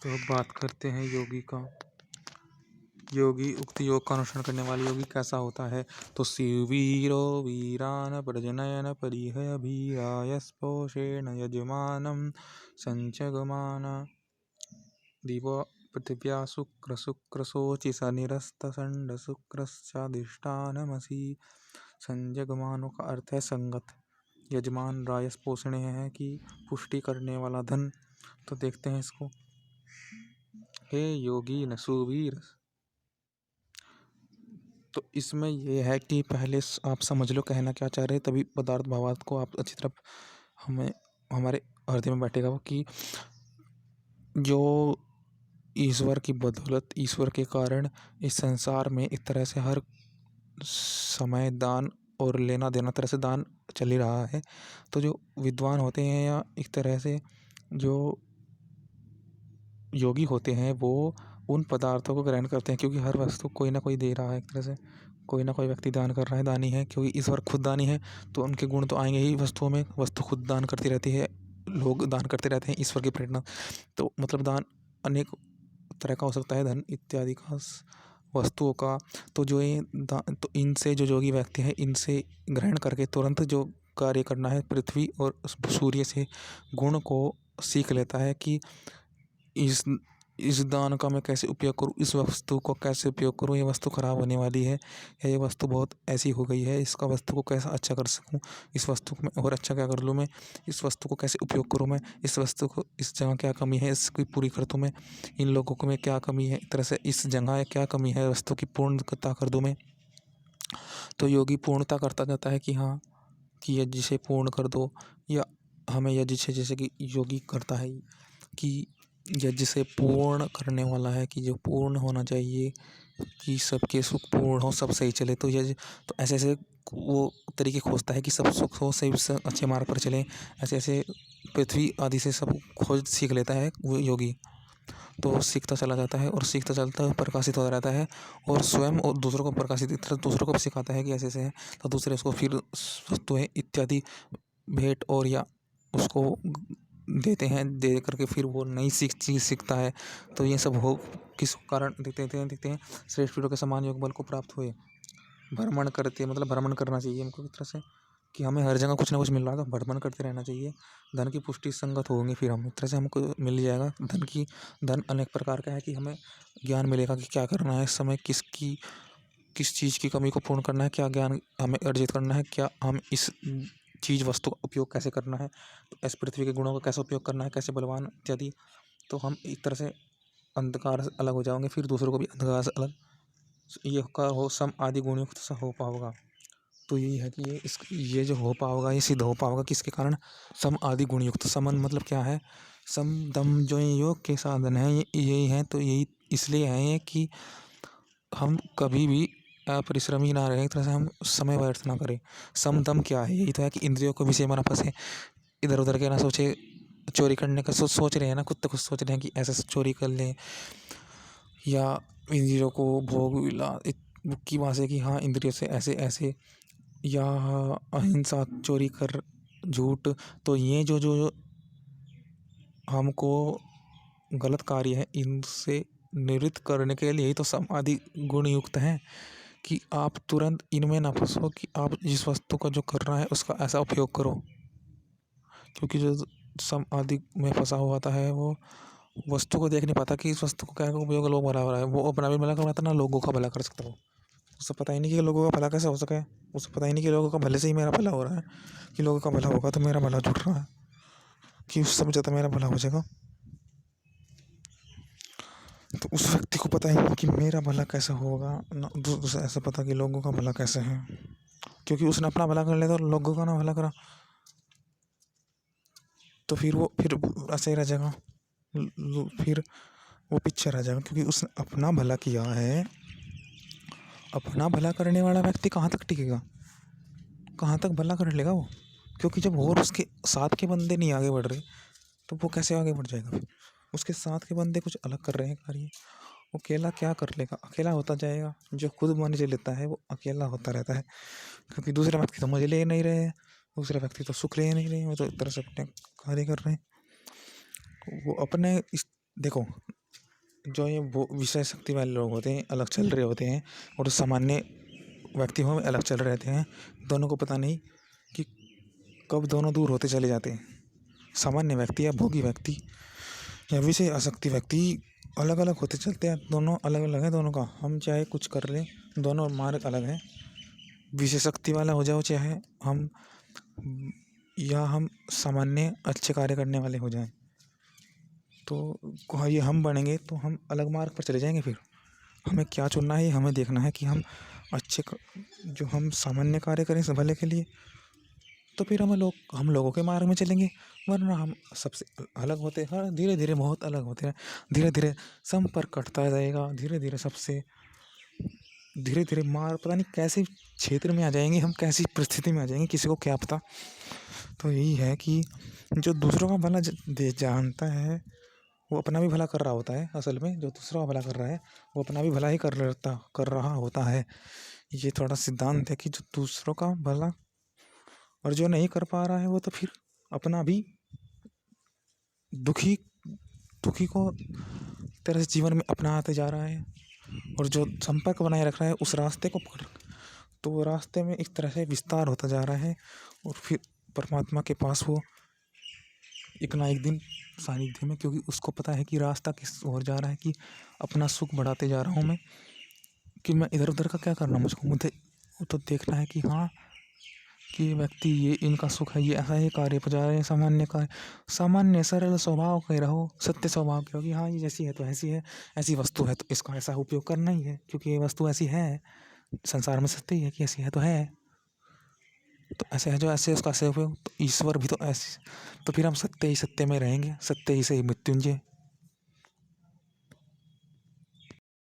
तो अब बात करते हैं योगी का। योगी उक्त योग का अनुसरण करने वाला योगी कैसा होता है? तो शिववीरो वीरान प्रजनयन परिहय भीरायस्पोषेण यजमानं संचगमान दिव पृथिव्या शुक्रशोचि स निरस्तसंड शुक्रश्चाधिष्ठानमसि। संजगमानों का अर्थ है संगत, यजमान रायस पोषण है कि पुष्टि करने वाला धन। तो देखते हैं इसको। हे योगी न सुवीर, तो इसमें यह है कि पहले आप समझ लो कहना क्या चाह रहे हैं, तभी पदार्थ भावार्थ को आप अच्छी तरह हमें हमारे हृदय में बैठेगा वो कि जो ईश्वर की बदौलत, ईश्वर के कारण इस संसार में एक तरह से हर समय दान और लेना देना तरह से दान चल ही रहा है। तो जो विद्वान होते हैं या एक तरह से जो योगी होते हैं वो उन पदार्थों को ग्रहण करते हैं, क्योंकि हर वस्तु कोई ना कोई दे रहा है। एक तरह से कोई ना कोई व्यक्ति दान कर रहा है, दानी है, क्योंकि ईश्वर खुद दानी है तो उनके गुण तो आएंगे ही वस्तुओं में। वस्तु खुद दान करती रहती है, लोग दान करते रहते हैं ईश्वर की प्रेरणा। तो मतलब दान अनेक तरह का हो सकता है, धन इत्यादि का, वस्तुओं का। तो जो ये तो इनसे जो योगी व्यक्ति है, इनसे ग्रहण करके तुरंत जो कार्य करना है पृथ्वी और सूर्य से गुण को सीख लेता है कि इस दान का मैं कैसे उपयोग करूँ, इस वस्तु को कैसे उपयोग करूँ, ये वस्तु खराब होने वाली है या ये वस्तु बहुत ऐसी हो गई है, इसका वस्तु को कैसा अच्छा कर सकूँ, इस वस्तु को मैं और अच्छा क्या कर लूँ, मैं इस वस्तु को कैसे उपयोग करूँ, मैं इस वस्तु को इस जगह क्या कमी है इसकी पूरी कर दूँ मैं, इन लोगों को में क्या कमी है, एक तरह से इस जगह क्या कमी है वस्तु की पूर्णता कर दूँ मैं। तो योगी पूर्णता करता जाता है कि हाँ कि यज्ञ से पूर्ण कर दो, या हमें यज्ञ से जैसे कि योगी करता है कि यज्ञ से पूर्ण करने वाला है कि जो पूर्ण होना चाहिए कि सबके सुख पूर्ण हो, सब सही चले। तो यज्ञ तो ऐसे ऐसे वो तरीके खोजता है कि सब सुख हो, सही से अच्छे मार्ग पर चले। ऐसे ऐसे पृथ्वी आदि से सब खोज सीख लेता है वो योगी। तो सीखता चला जाता है और सीखता चलता है, प्रकाशित होता रहता है और स्वयं और दूसरों को प्रकाशित दूसरों को भी सिखाता है कि ऐसे ऐसे है। तो दूसरे उसको फिर वस्तुएं इत्यादि भेंट और या उसको देते हैं, दे करके फिर वो नई चीज़ सीखता है। तो ये सब हो किस कारण देखते हैं श्रेष्ठ वीरों के समान योग बल को प्राप्त हुए। भ्रमण करते मतलब भ्रमण करना चाहिए हमको एक तरह से कि हमें हर जगह कुछ ना कुछ मिल रहा है तो भ्रमण करते रहना चाहिए। धन की पुष्टि संगत होंगे फिर हम एक तरह से हमको मिल जाएगा। धन अनेक प्रकार का है कि हमें ज्ञान मिलेगा कि क्या करना है इस समय, किस चीज़ की कमी को पूर्ण करना है, क्या ज्ञान हमें अर्जित करना है, क्या हम इस चीज़ वस्तु का उपयोग कैसे करना है, तो इस पृथ्वी के गुणों का कैसे उपयोग करना है, कैसे बलवान इत्यादि। तो हम एक तरह से अंधकार से अलग हो जाएंगे, फिर दूसरों को भी अंधकार से अलग ये का हो सम आदि गुणयुक्त सा हो पाओगा। तो यही है कि ये जो हो पाओगा ये सिद्ध हो पाओगा किसके कारण? सम आदि गुणयुक्त। समन मतलब क्या है? सम दम जो ये योग के साधन है ये यही है। तो यही इसलिए है ये कि हम कभी भी परिश्रमी ना रहे, एक तरह से हम समय व्यर्थ ना करें। सम दम क्या है? यही तो है कि इंद्रियों को विषय में ना फंसे, इधर उधर के ना सोचे। चोरी करने का सोच रहे हैं ना, खुद तो खुद सोच रहे हैं कि ऐसे चोरी कर लें, या इंद्रियों को भोग विला की वहाँ से कि हाँ इंद्रियों से ऐसे ऐसे, या अहिंसा, चोरी कर, झूठ। तो ये जो हमको गलत कार्य है इनसे निवृत्त करने के लिए ही तो समाधि गुण युक्त है कि आप तुरंत इनमें ना फंसो कि आप जिस वस्तु का जो करना है उसका ऐसा उपयोग करो। क्योंकि जो समाधि में फंसा हुआ था है वो वस्तु को देख नहीं पाता कि इस वस्तु को क्या उपयोग लोग भला हो रहा है। वो अपना भी भला कर पाता ना लोगों का भला कर सकता हो। उसे पता ही नहीं कि लोगों का भला कैसे हो सके। उसे पता ही नहीं कि लोगों का भले से ही मेरा भला हो रहा है, कि लोगों का भला होगा तो मेरा भला जुट रहा है, कि उस समय ज़्यादा मेरा भला हो जाएगा। तो उस व्यक्ति को पता ही नहीं कि मेरा भला कैसे होगा ना, उसे ऐसा पता कि लोगों का भला कैसे है, क्योंकि उसने अपना भला कर लिया तो लोगों का ना भला करा। तो फिर वो फिर ऐसे ही रह जाएगा, फिर वो पीछे रह जाएगा, क्योंकि उसने अपना भला किया है। अपना भला करने वाला व्यक्ति कहाँ तक टिकेगा, कहाँ तक भला कर लेगा वो? क्योंकि जब और उसके साथ के बंदे नहीं आगे बढ़ रहे तो वो कैसे आगे बढ़ जाएगा? फिर उसके साथ के बंदे कुछ अलग कर रहे हैं कार्य, वो अकेला क्या कर लेगा? अकेला होता जाएगा। जो खुद मान लेता है वो अकेला होता रहता है, क्योंकि दूसरे व्यक्ति तो मजे ले नहीं रहे हैं, दूसरे व्यक्ति तो सुख ले नहीं रहे हैं, वो तो एक तरह से अपने कार्य कर रहे हैं। वो अपने देखो जो ये वो विषय शक्ति वाले लोग होते हैं अलग चल रहे होते हैं, और सामान्य व्यक्ति हो अलग चल रहे रहते हैं। दोनों को पता नहीं कि कब दोनों दूर होते चले जाते हैं। सामान्य व्यक्ति या भोगी व्यक्ति या विषय आसक्ति व्यक्ति अलग अलग होते चलते हैं। दोनों अलग अलग है दोनों का। हम चाहे कुछ कर लें, दोनों मार्ग अलग है। विषय शक्ति वाला हो जाओ चाहे हम, या हम सामान्य अच्छे कार्य करने वाले हो जाएं, तो ये हम बनेंगे तो हम अलग मार्ग पर चले जाएंगे। फिर हमें क्या चुनना है, हमें देखना है कि हम जो हम सामान्य कार्य करें भले के लिए, तो फिर हम लोगों के मार्ग में चलेंगे। वरना हम सबसे अलग होते हैं, धीरे धीरे बहुत अलग होते हैं। धीरे धीरे संपर्क कटता जाएगा, धीरे धीरे सबसे धीरे धीरे मार पता नहीं कैसे क्षेत्र में आ जाएंगे हम, कैसी परिस्थिति में आ जाएंगे, किसी को क्या पता। तो यही है कि जो दूसरों का भला जानता है वो अपना भी भला कर रहा होता है। असल में जो दूसरा का भला कर रहा है वो अपना भी भला ही कर रहा होता है। ये थोड़ा सिद्धांत है कि जो दूसरों का भला और जो नहीं कर पा रहा है वो तो फिर अपना भी दुखी दुखी को तरह से जीवन में अपनाते जा रहा है। और जो संपर्क बनाए रख रहा है उस रास्ते को पकड़, तो वो रास्ते में एक तरह से विस्तार होता जा रहा है। और फिर परमात्मा के पास वो एक ना एक दिन सानिध्य में, क्योंकि उसको पता है कि रास्ता किस ओर जा रहा है, कि अपना सुख बढ़ाते जा रहा हूँ मैं, कि मैं इधर उधर का क्या करना, मुझे तो देखना है कि हाँ कि व्यक्ति ये इनका सुख है, ये ऐसा ही कार्य पर जा रहे हैं। सामान्य सरल स्वभाव के रहो, सत्य स्वभाव के रहो कि हाँ ये जैसी है तो ऐसी है, ऐसी वस्तु है तो इसका ऐसा उपयोग करना ही है, क्योंकि ये वस्तु ऐसी है, संसार में सत्य ही है कि ऐसी है तो है, तो ऐसे है जो ऐसे उसका ऐसे उपयोग। तो ईश्वर भी तो ऐसे, तो फिर हम सत्य ही सत्य में रहेंगे, सत्य ही से ही मृत्युंजय।